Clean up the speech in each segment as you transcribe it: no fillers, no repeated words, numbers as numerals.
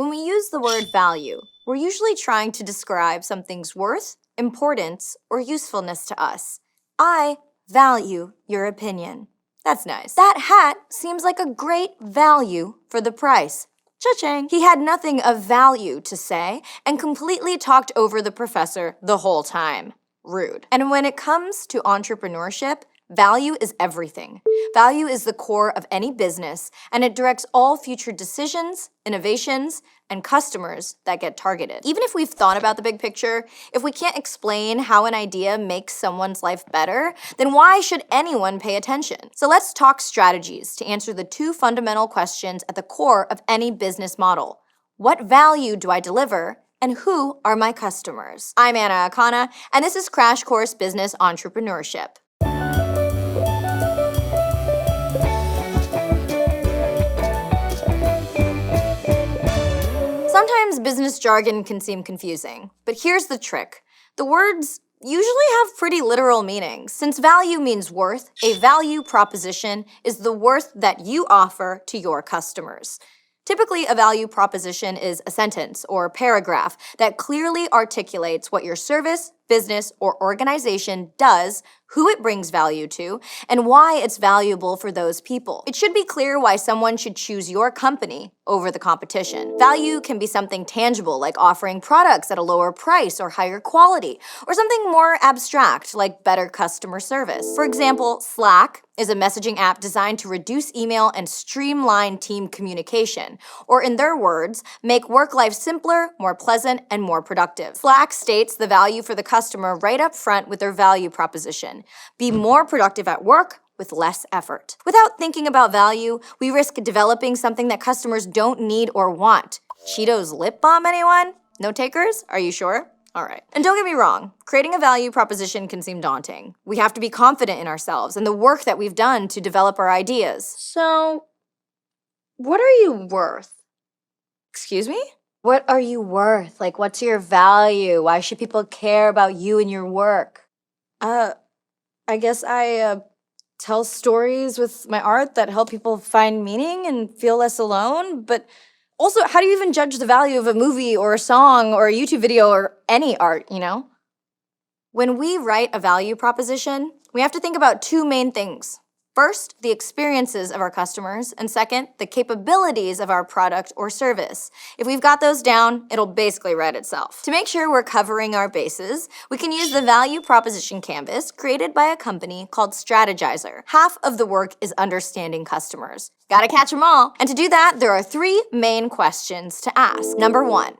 When we use the word value, we're usually trying to describe something's worth, importance, or usefulness to us. I value your opinion. That's nice. That hat seems like a great value for the price. Cha-ching. He had nothing of value to say and completely talked over the professor the whole time. Rude. And when it comes to entrepreneurship, value is everything. Value is the core of any business, and it directs all future decisions, innovations, and customers that get targeted. Even if we've thought about the big picture, if we can't explain how an idea makes someone's life better, then why should anyone pay attention? So let's talk strategies to answer the two fundamental questions at the core of any business model. What value do I deliver? And who are my customers? I'm Anna Akana, and this is Crash Course Business Entrepreneurship. Sometimes business jargon can seem confusing, but here's the trick. The words usually have pretty literal meanings. Since value means worth, a value proposition is the worth that you offer to your customers. Typically, a value proposition is a sentence or paragraph that clearly articulates what your service, business, or organization does, who it brings value to, and why it's valuable for those people. It should be clear why someone should choose your company over the competition. Value can be something tangible, like offering products at a lower price or higher quality, or something more abstract, like better customer service. For example, Slack is a messaging app designed to reduce email and streamline team communication, or in their words, make work life simpler, more pleasant, and more productive. Slack states the value for the customer right up front with their value proposition. Be more productive at work with less effort. Without thinking about value, we risk developing something that customers don't need or want. Cheetos lip balm, anyone? No takers? Are you sure? All right. And don't get me wrong, creating a value proposition can seem daunting. We have to be confident in ourselves and the work that we've done to develop our ideas. So, what are you worth? Excuse me? What are you worth? Like, what's your value? Why should people care about you and your work? I guess I tell stories with my art that help people find meaning and feel less alone, but also, how do you even judge the value of a movie or a song or a YouTube video or any art, you know? When we write a value proposition, we have to think about two main things. First, the experiences of our customers, and second, the capabilities of our product or service. If we've got those down, it'll basically write itself. To make sure we're covering our bases, we can use the value proposition canvas created by a company called Strategizer. Half of the work is understanding customers. Gotta catch them all. And to do that, there are three main questions to ask. Number one,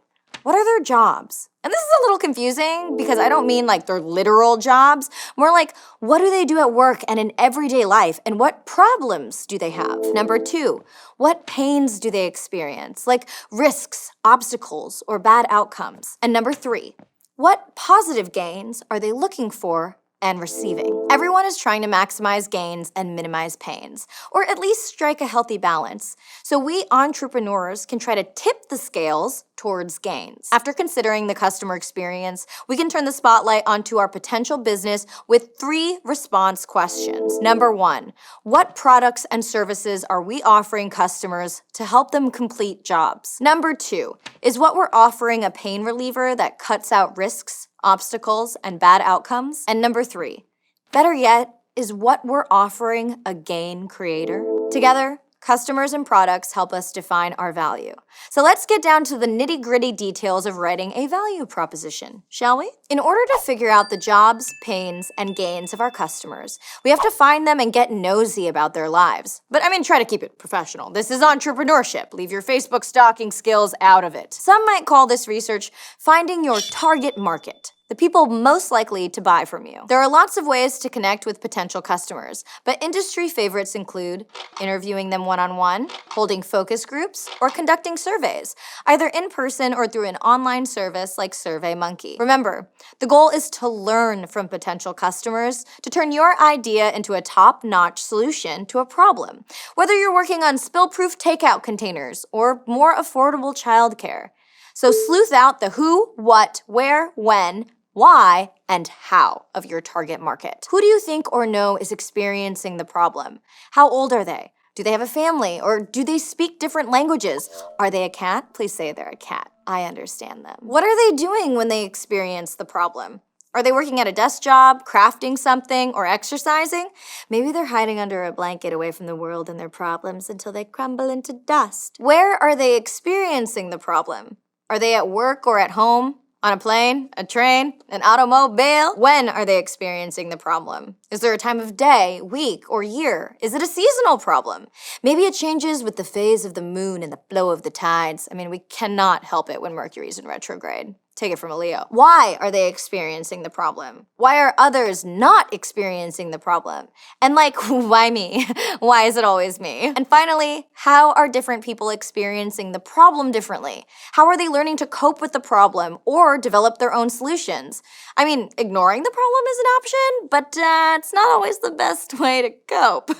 what are their jobs? And this is a little confusing because I don't mean like their literal jobs, more like what do they do at work and in everyday life and what problems do they have? Number two, what pains do they experience, like risks, obstacles, or bad outcomes? And number three, what positive gains are they looking for and receiving? Everyone is trying to maximize gains and minimize pains, or at least strike a healthy balance. So we entrepreneurs can try to tip the scales towards gains. After considering the customer experience, we can turn the spotlight onto our potential business with three response questions. Number one, what products and services are we offering customers to help them complete jobs? Number two, is what we're offering a pain reliever that cuts out risks, obstacles, and bad outcomes? And number three, better yet, is what we're offering a gain creator? Together, customers and products help us define our value. So let's get down to the nitty-gritty details of writing a value proposition, shall we? In order to figure out the jobs, pains, and gains of our customers, we have to find them and get nosy about their lives. But try to keep it professional. This is entrepreneurship. Leave your Facebook stalking skills out of it. Some might call this research finding your target market, the people most likely to buy from you. There are lots of ways to connect with potential customers, but industry favorites include interviewing them one-on-one, holding focus groups, or conducting surveys, either in person or through an online service like SurveyMonkey. Remember, the goal is to learn from potential customers to turn your idea into a top-notch solution to a problem, whether you're working on spill-proof takeout containers or more affordable childcare. So sleuth out the who, what, where, when, why, and how of your target market. Who do you think or know is experiencing the problem? How old are they? Do they have a family? Or do they speak different languages? Are they a cat? Please say they're a cat. I understand them. What are they doing when they experience the problem? Are they working at a desk job, crafting something, or exercising? Maybe they're hiding under a blanket away from the world and their problems until they crumble into dust. Where are they experiencing the problem? Are they at work or at home? On a plane, a train, an automobile? When are they experiencing the problem? Is there a time of day, week, or year? Is it a seasonal problem? Maybe it changes with the phase of the moon and the flow of the tides. I mean, we cannot help it when Mercury's in retrograde. Take it from a Leo. Why are they experiencing the problem? Why are others not experiencing the problem? And why me? Why is it always me? And finally, how are different people experiencing the problem differently? How are they learning to cope with the problem or develop their own solutions? I mean, ignoring the problem is an option, but it's not always the best way to cope,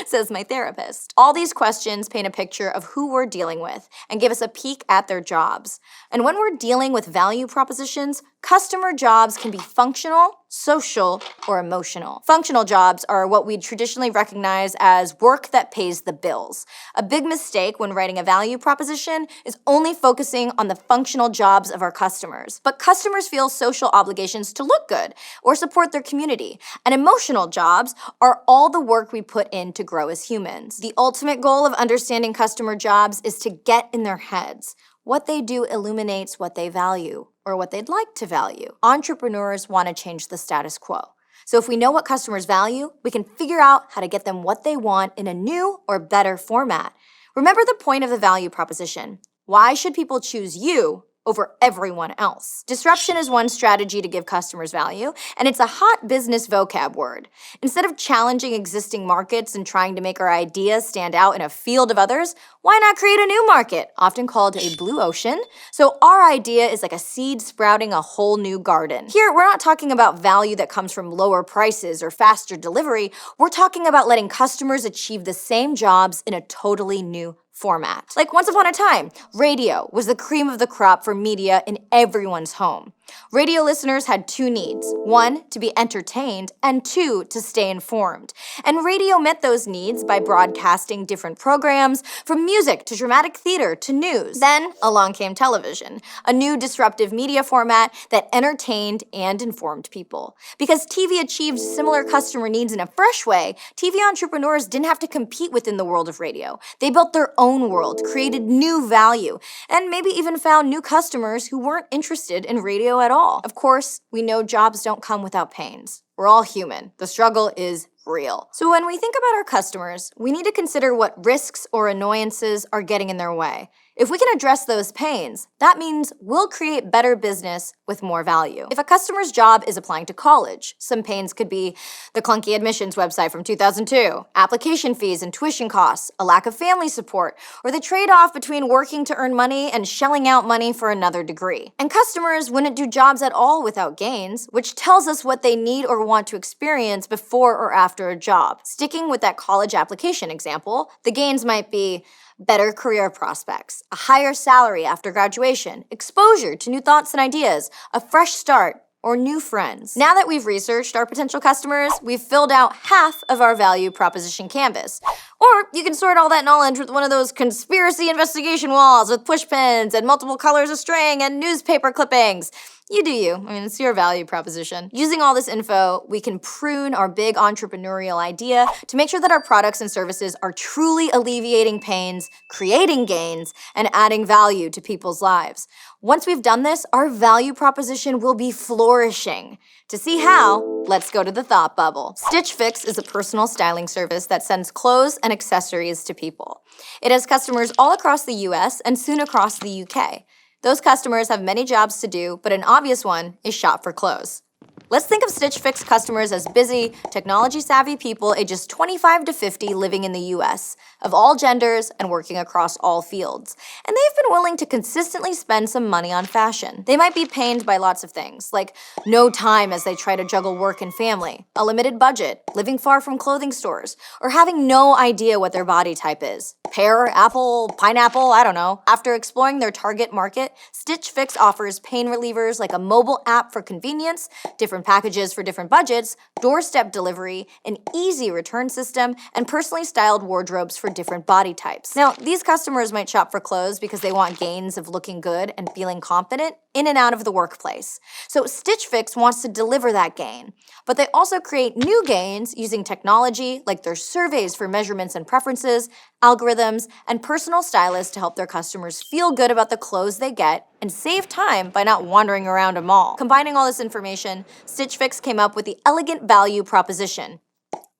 says my therapist. All these questions paint a picture of who we're dealing with and give us a peek at their jobs. And when we're dealing with value propositions, customer jobs can be functional, social, or emotional. Functional jobs are what we traditionally recognize as work that pays the bills. A big mistake when writing a value proposition is only focusing on the functional jobs of our customers. But customers feel social obligations to look good or support their community. And emotional jobs are all the work we put in to grow as humans. The ultimate goal of understanding customer jobs is to get in their heads. What they do illuminates what they value or what they'd like to value. Entrepreneurs want to change the status quo. So if we know what customers value, we can figure out how to get them what they want in a new or better format. Remember the point of the value proposition. Why should people choose you over everyone else? Disruption is one strategy to give customers value, and it's a hot business vocab word. Instead of challenging existing markets and trying to make our ideas stand out in a field of others, why not create a new market, often called a blue ocean? So our idea is like a seed sprouting a whole new garden. Here, we're not talking about value that comes from lower prices or faster delivery. We're talking about letting customers achieve the same jobs in a totally new format. Like once upon a time, radio was the cream of the crop for media in everyone's home. Radio listeners had two needs. One, to be entertained, and two, to stay informed. And radio met those needs by broadcasting different programs, from music to dramatic theater to news. Then along came television, a new disruptive media format that entertained and informed people. Because TV achieved similar customer needs in a fresh way, TV entrepreneurs didn't have to compete within the world of radio. They built their own world, created new value, and maybe even found new customers who weren't interested in radio at all. Of course, we know jobs don't come without pains. We're all human. The struggle is real. So when we think about our customers, we need to consider what risks or annoyances are getting in their way. If we can address those pains, that means we'll create better business with more value. If a customer's job is applying to college, some pains could be the clunky admissions website from 2002, application fees and tuition costs, a lack of family support, or the trade-off between working to earn money and shelling out money for another degree. And customers wouldn't do jobs at all without gains, which tells us what they need or want to experience before or after a job. Sticking with that college application example, the gains might be better career prospects, a higher salary after graduation, exposure to new thoughts and ideas, a fresh start, or new friends. Now that we've researched our potential customers, we've filled out half of our value proposition canvas. Or you can sort all that knowledge with one of those conspiracy investigation walls with push pins and multiple colors of string and newspaper clippings. You do you. I mean, it's your value proposition. Using all this info, we can prune our big entrepreneurial idea to make sure that our products and services are truly alleviating pains, creating gains, and adding value to people's lives. Once we've done this, our value proposition will be flourishing. To see how, let's go to the thought bubble. Stitch Fix is a personal styling service that sends clothes and accessories to people. It has customers all across the US and soon across the UK. Those customers have many jobs to do, but an obvious one is shop for clothes. Let's think of Stitch Fix customers as busy, technology-savvy people ages 25 to 50 living in the US, of all genders and working across all fields. And they've been willing to consistently spend some money on fashion. They might be pained by lots of things, like no time as they try to juggle work and family, a limited budget, living far from clothing stores, or having no idea what their body type is. pear, apple, pineapple, I don't know. After exploring their target market, Stitch Fix offers pain relievers like a mobile app for convenience, different packages for different budgets, doorstep delivery, an easy return system, and personally styled wardrobes for different body types. Now, these customers might shop for clothes because they want gains of looking good and feeling confident in and out of the workplace. So Stitch Fix wants to deliver that gain. But they also create new gains using technology like their surveys for measurements and preferences, algorithms, and personal stylists to help their customers feel good about the clothes they get and save time by not wandering around a mall. Combining all this information, Stitch Fix came up with the elegant value proposition.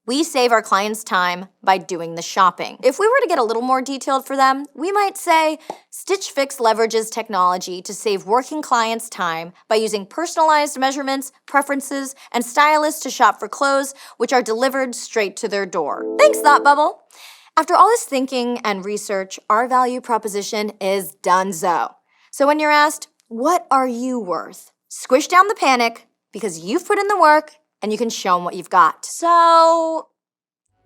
We save our clients time by doing the shopping. If we were to get a little more detailed for them, we might say Stitch Fix leverages technology to save working clients time by using personalized measurements, preferences, and stylists to shop for clothes, which are delivered straight to their door. Thanks, Thought Bubble. After all this thinking and research, our value proposition is donezo. So when you're asked, what are you worth? Squish down the panic because you've put in the work and you can show them what you've got. So,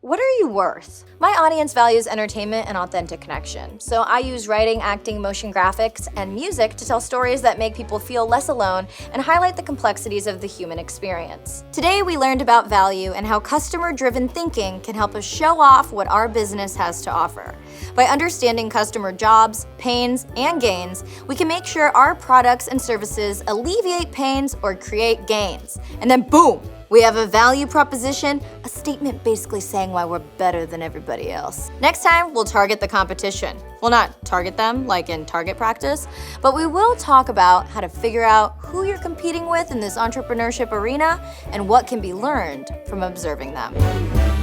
what are you worth? My audience values entertainment and authentic connection, so I use writing, acting, motion graphics, and music to tell stories that make people feel less alone and highlight the complexities of the human experience. Today, we learned about value and how customer-driven thinking can help us show off what our business has to offer. By understanding customer jobs, pains, and gains, we can make sure our products and services alleviate pains or create gains. And then boom! We have a value proposition, a statement basically saying why we're better than everybody else. Next time, we'll target the competition. Well, not target them like in target practice, but we will talk about how to figure out who you're competing with in this entrepreneurship arena and what can be learned from observing them.